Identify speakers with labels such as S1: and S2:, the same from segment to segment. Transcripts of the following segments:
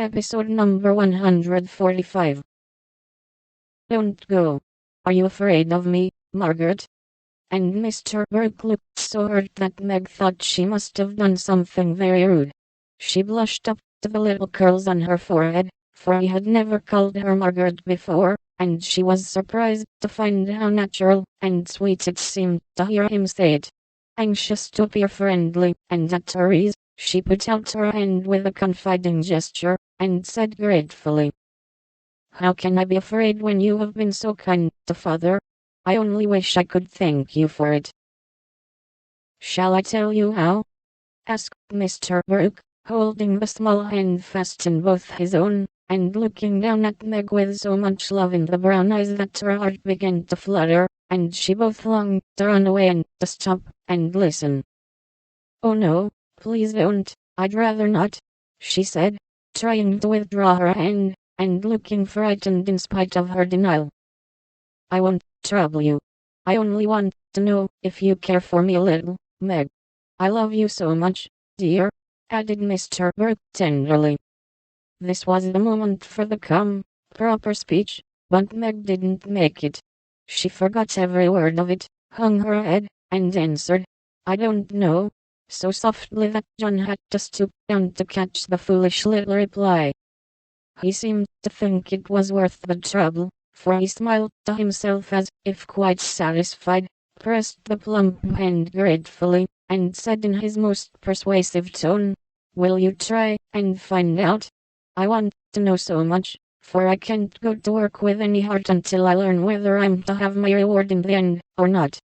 S1: Episode number 145. Don't go. Are you afraid of me, Margaret? And Mr. Burke looked so hurt that Meg thought she must have done something very rude. She blushed up to the little curls on her forehead, for he had never called her Margaret before, and she was surprised to find how natural and sweet it seemed to hear him say it. Anxious to appear friendly and at her ease, she put out her hand with a confiding gesture, and said gratefully, "How can I be afraid when you have been so kind to father? I only wish I could thank you for it." "Shall I tell you how?" asked Mr. Burke, holding the small hand fast in both his own, and looking down at Meg with so much love in the brown eyes that her heart began to flutter, and she both longed to run away and to stop and listen. "Oh no, please don't, I'd rather not," she said, trying to withdraw her hand, and looking frightened in spite of her denial. "I won't trouble you. I only want to know if you care for me a little, Meg. I love you so much, dear," added Mr. Burke tenderly. This was the moment for the calm, proper speech, but Meg didn't make it. She forgot every word of it, hung her head, and answered, "I don't know," so softly that John had to stoop down to catch the foolish little reply. He seemed to think it was worth the trouble, for he smiled to himself as if quite satisfied, pressed the plump hand gratefully, and said in his most persuasive tone, "Will you try and find out? I want to know so much, for I can't go to work with any heart until I learn whether I'm to have my reward in the end, or not."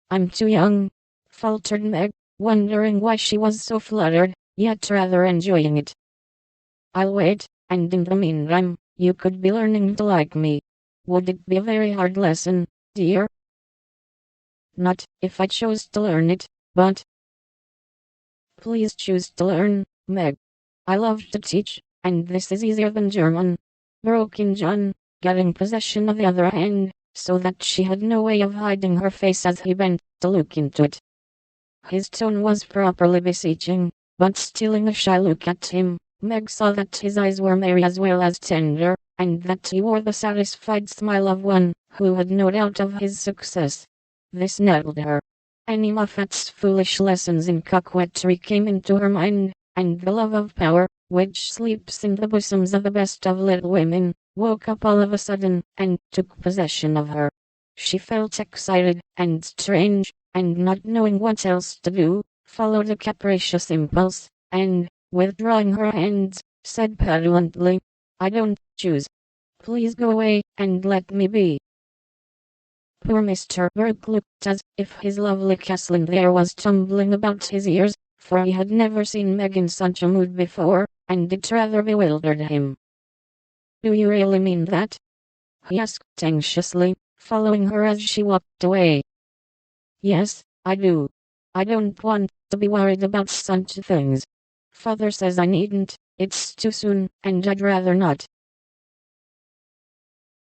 S1: "I'm too young," faltered Meg, wondering why she was so fluttered, yet rather enjoying it. "I'll wait, and in the meantime, you could be learning to like me. Would it be a very hard lesson, dear?" "Not if I chose to learn it, but—" "Please choose to learn, Meg. I love to teach, and this is easier than German," broke in John, getting possession of the other hand, so that she had no way of hiding her face as he bent to look into it. His tone was properly beseeching, but stealing a shy look at him, Meg saw that his eyes were merry as well as tender, and that he wore the satisfied smile of one who had no doubt of his success. This nettled her. Annie Moffat's foolish lessons in coquetry came into her mind, and the love of power, which sleeps in the bosoms of the best of little women, woke up all of a sudden, and took possession of her. She felt excited and strange, and not knowing what else to do, followed a capricious impulse, and, withdrawing her hands, said petulantly, "I don't choose. Please go away, and let me be." Poor Mr. Burke looked as if his lovely castle in the air was tumbling about his ears, for he had never seen Meg in such a mood before, and it rather bewildered him. "Do you really mean that?" he asked anxiously, following her as she walked away. "Yes, I do. I don't want to be worried about such things. Father says I needn't, it's too soon, and I'd rather not."